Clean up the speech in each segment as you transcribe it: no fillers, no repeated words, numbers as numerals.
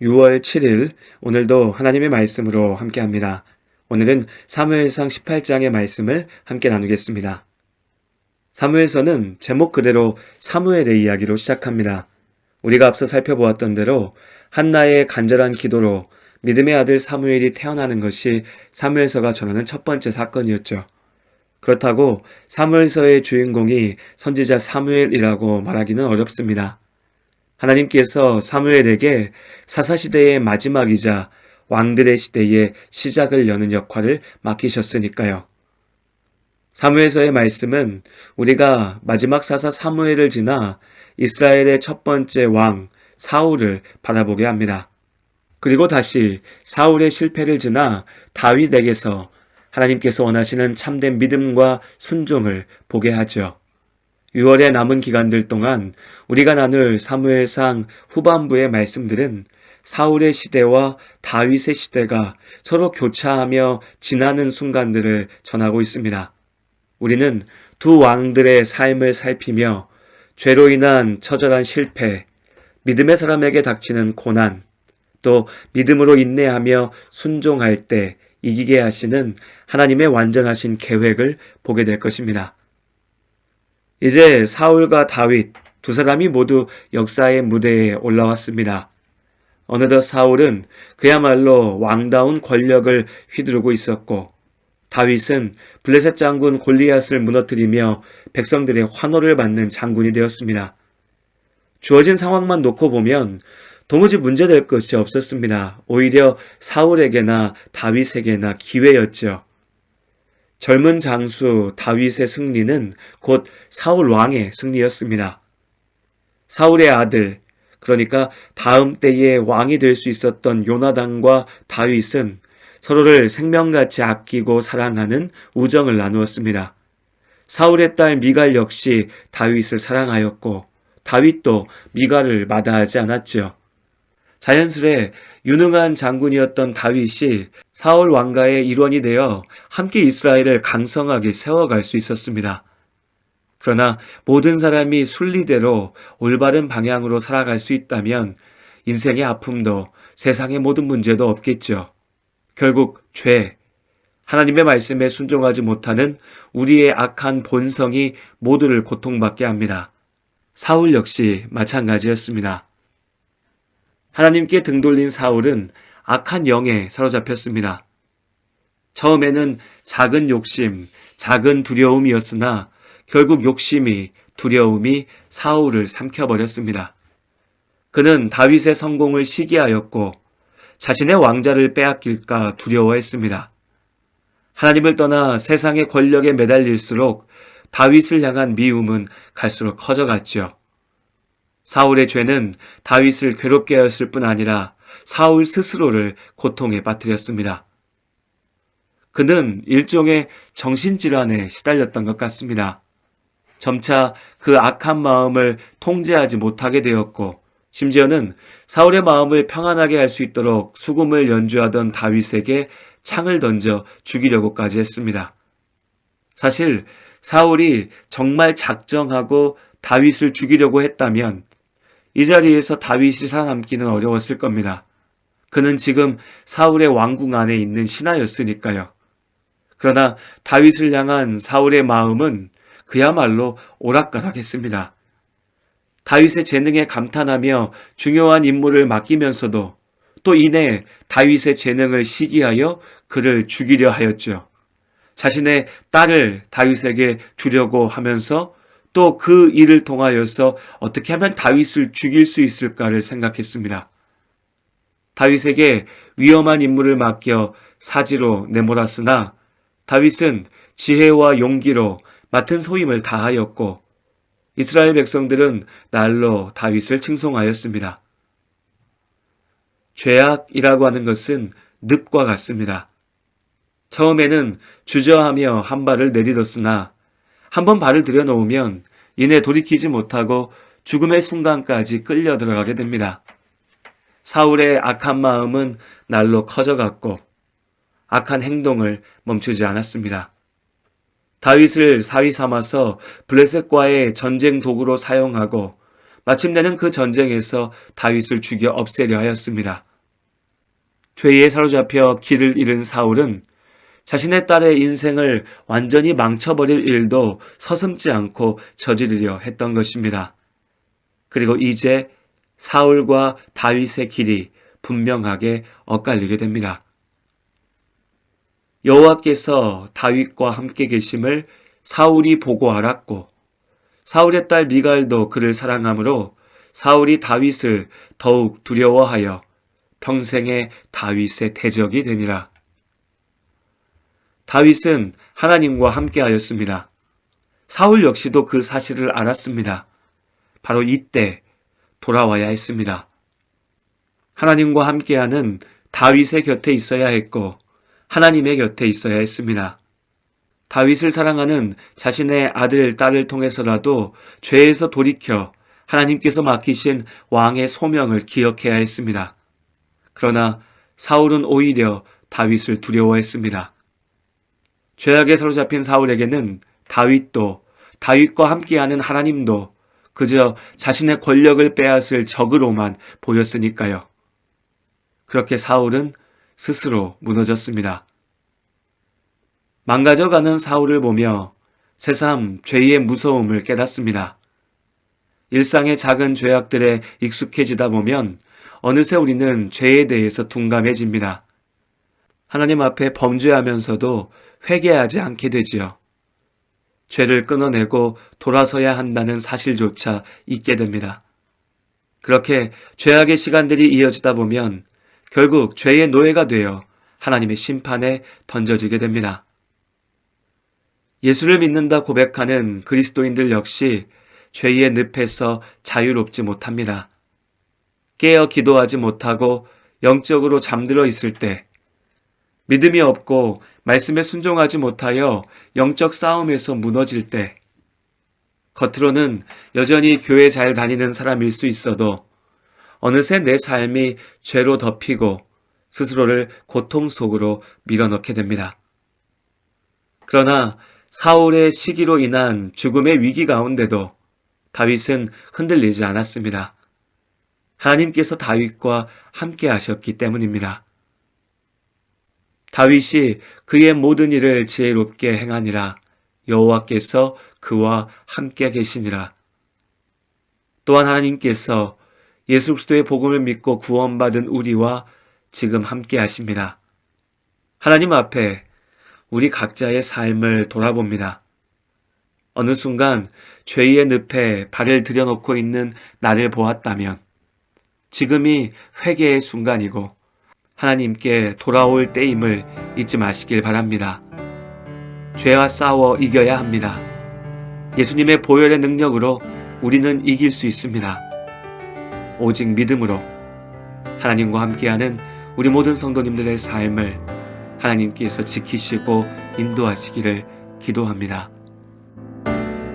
6월 7일 오늘도 하나님의 말씀으로 함께합니다. 오늘은 사무엘상 18장의 말씀을 함께 나누겠습니다. 사무엘서는 제목 그대로 사무엘의 이야기로 시작합니다. 우리가 앞서 살펴보았던 대로 한나의 간절한 기도로 믿음의 아들 사무엘이 태어나는 것이 사무엘서가 전하는 첫 번째 사건이었죠. 그렇다고 사무엘서의 주인공이 선지자 사무엘이라고 말하기는 어렵습니다. 하나님께서 사무엘에게 사사시대의 마지막이자 왕들의 시대의 시작을 여는 역할을 맡기셨으니까요. 사무엘서의 말씀은 우리가 마지막 사사 사무엘을 지나 이스라엘의 첫 번째 왕 사울을 바라보게 합니다. 그리고 다시 사울의 실패를 지나 다윗에게서 하나님께서 원하시는 참된 믿음과 순종을 보게 하죠. 6월의 남은 기간들 동안 우리가 나눌 사무엘상 후반부의 말씀들은 사울의 시대와 다윗의 시대가 서로 교차하며 지나는 순간들을 전하고 있습니다. 우리는 두 왕들의 삶을 살피며 죄로 인한 처절한 실패, 믿음의 사람에게 닥치는 고난, 또 믿음으로 인내하며 순종할 때 이기게 하시는 하나님의 완전하신 계획을 보게 될 것입니다. 이제 사울과 다윗 두 사람이 모두 역사의 무대에 올라왔습니다. 어느덧 사울은 그야말로 왕다운 권력을 휘두르고 있었고 다윗은 블레셋 장군 골리앗을 무너뜨리며 백성들의 환호를 받는 장군이 되었습니다. 주어진 상황만 놓고 보면 도무지 문제될 것이 없었습니다. 오히려 사울에게나 다윗에게나 기회였죠. 젊은 장수 다윗의 승리는 곧 사울 왕의 승리였습니다. 사울의 아들, 그러니까 다음 때의 왕이 될 수 있었던 요나단과 다윗은 서로를 생명같이 아끼고 사랑하는 우정을 나누었습니다. 사울의 딸 미갈 역시 다윗을 사랑하였고 다윗도 미갈을 마다하지 않았죠. 자연스레 유능한 장군이었던 다윗이 사울 왕가의 일원이 되어 함께 이스라엘을 강성하게 세워갈 수 있었습니다. 그러나 모든 사람이 순리대로 올바른 방향으로 살아갈 수 있다면 인생의 아픔도 세상의 모든 문제도 없겠죠. 결국 죄, 하나님의 말씀에 순종하지 못하는 우리의 악한 본성이 모두를 고통받게 합니다. 사울 역시 마찬가지였습니다. 하나님께 등 돌린 사울은 악한 영에 사로잡혔습니다. 처음에는 작은 욕심, 작은 두려움이었으나 결국 욕심이, 두려움이 사울을 삼켜버렸습니다. 그는 다윗의 성공을 시기하였고 자신의 왕자를 빼앗길까 두려워했습니다. 하나님을 떠나 세상의 권력에 매달릴수록 다윗을 향한 미움은 갈수록 커져갔죠. 사울의 죄는 다윗을 괴롭게 하였을 뿐 아니라 사울 스스로를 고통에 빠뜨렸습니다. 그는 일종의 정신질환에 시달렸던 것 같습니다. 점차 그 악한 마음을 통제하지 못하게 되었고 심지어는 사울의 마음을 평안하게 할 수 있도록 수금을 연주하던 다윗에게 창을 던져 죽이려고까지 했습니다. 사실 사울이 정말 작정하고 다윗을 죽이려고 했다면 이 자리에서 다윗이 살아남기는 어려웠을 겁니다. 그는 지금 사울의 왕궁 안에 있는 신하였으니까요. 그러나 다윗을 향한 사울의 마음은 그야말로 오락가락했습니다. 다윗의 재능에 감탄하며 중요한 임무를 맡기면서도 또 이내 다윗의 재능을 시기하여 그를 죽이려 하였죠. 자신의 딸을 다윗에게 주려고 하면서 또 그 일을 통하여서 어떻게 하면 다윗을 죽일 수 있을까를 생각했습니다. 다윗에게 위험한 임무를 맡겨 사지로 내몰았으나 다윗은 지혜와 용기로 맡은 소임을 다하였고 이스라엘 백성들은 날로 다윗을 칭송하였습니다. 죄악이라고 하는 것은 늪과 같습니다. 처음에는 주저하며 한 발을 내딛었으나 한번 발을 들여놓으면 이내 돌이키지 못하고 죽음의 순간까지 끌려 들어가게 됩니다. 사울의 악한 마음은 날로 커져갔고 악한 행동을 멈추지 않았습니다. 다윗을 사위 삼아서 블레셋과의 전쟁 도구로 사용하고 마침내는 그 전쟁에서 다윗을 죽여 없애려 하였습니다. 죄에 사로잡혀 길을 잃은 사울은 자신의 딸의 인생을 완전히 망쳐버릴 일도 서슴지 않고 저지르려 했던 것입니다. 그리고 이제 사울과 다윗의 길이 분명하게 엇갈리게 됩니다. 여호와께서 다윗과 함께 계심을 사울이 보고 알았고 사울의 딸 미갈도 그를 사랑하므로 사울이 다윗을 더욱 두려워하여 평생의 다윗의 대적이 되니라. 다윗은 하나님과 함께 하였습니다. 사울 역시도 그 사실을 알았습니다. 바로 이때 돌아와야 했습니다. 하나님과 함께하는 다윗의 곁에 있어야 했고 하나님의 곁에 있어야 했습니다. 다윗을 사랑하는 자신의 아들, 딸을 통해서라도 죄에서 돌이켜 하나님께서 맡기신 왕의 소명을 기억해야 했습니다. 그러나 사울은 오히려 다윗을 두려워했습니다. 죄악에 사로잡힌 사울에게는 다윗도 다윗과 함께하는 하나님도 그저 자신의 권력을 빼앗을 적으로만 보였으니까요. 그렇게 사울은 스스로 무너졌습니다. 망가져가는 사울을 보며 새삼 죄의 무서움을 깨닫습니다. 일상의 작은 죄악들에 익숙해지다 보면 어느새 우리는 죄에 대해서 둔감해집니다. 하나님 앞에 범죄하면서도 회개하지 않게 되지요. 죄를 끊어내고 돌아서야 한다는 사실조차 잊게 됩니다. 그렇게 죄악의 시간들이 이어지다 보면 결국 죄의 노예가 되어 하나님의 심판에 던져지게 됩니다. 예수를 믿는다 고백하는 그리스도인들 역시 죄의 늪에서 자유롭지 못합니다. 깨어 기도하지 못하고 영적으로 잠들어 있을 때, 믿음이 없고 말씀에 순종하지 못하여 영적 싸움에서 무너질 때, 겉으로는 여전히 교회 잘 다니는 사람일 수 있어도 어느새 내 삶이 죄로 덮이고 스스로를 고통 속으로 밀어넣게 됩니다. 그러나 사울의 시기로 인한 죽음의 위기 가운데도 다윗은 흔들리지 않았습니다. 하나님께서 다윗과 함께 하셨기 때문입니다. 다윗이 그의 모든 일을 지혜롭게 행하니라. 여호와께서 그와 함께 계시니라. 또한 하나님께서 예수 그리스도의 복음을 믿고 구원받은 우리와 지금 함께 하십니다. 하나님 앞에 우리 각자의 삶을 돌아봅니다. 어느 순간 죄의 늪에 발을 들여놓고 있는 나를 보았다면 지금이 회개의 순간이고 하나님께 돌아올 때임을 잊지 마시길 바랍니다. 죄와 싸워 이겨야 합니다. 예수님의 보혈의 능력으로 우리는 이길 수 있습니다. 오직 믿음으로 하나님과 함께하는 우리 모든 성도님들의 삶을 하나님께서 지키시고 인도하시기를 기도합니다.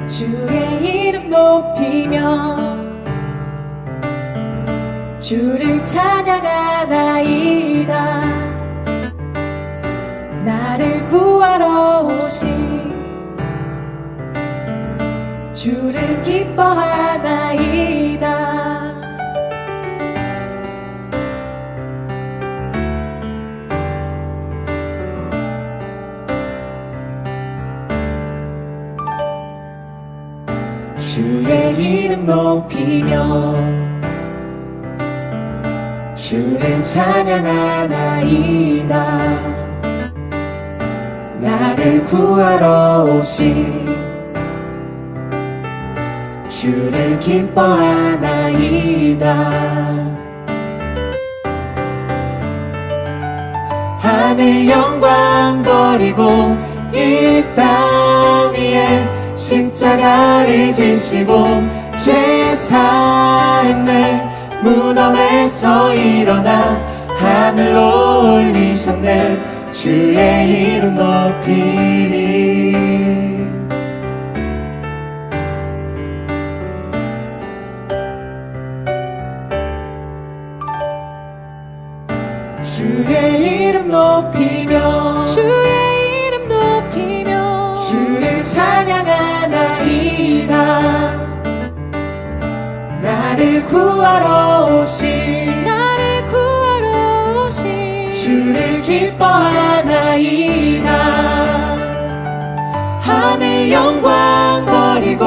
주의 이름 높이며 주를 찬양하나이다. 나를 구하러 오신 주를 기뻐하나이다. 주의 이름 높이며 주를 찬양하나이다. 나를 구하러 오신 주를 기뻐하나이다. 하늘 영광 버리고 이 땅 위에 십자가를 지시고 죄 사했네. 무덤에서 일어나 하늘로 올리셨네. 주의 이름 높이리. 주의 이름 높이며 주의 이름 높이며 주를 찬양하나이다. 나를 구하러 오신 기뻐하나이다. 하늘 영광 버리고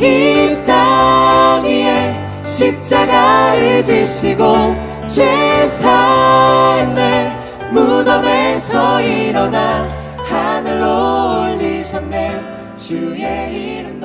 이 땅 위에 십자가를 지시고 죄 사함에 무덤에서 일어나 하늘로 올리셨네. 주의 이름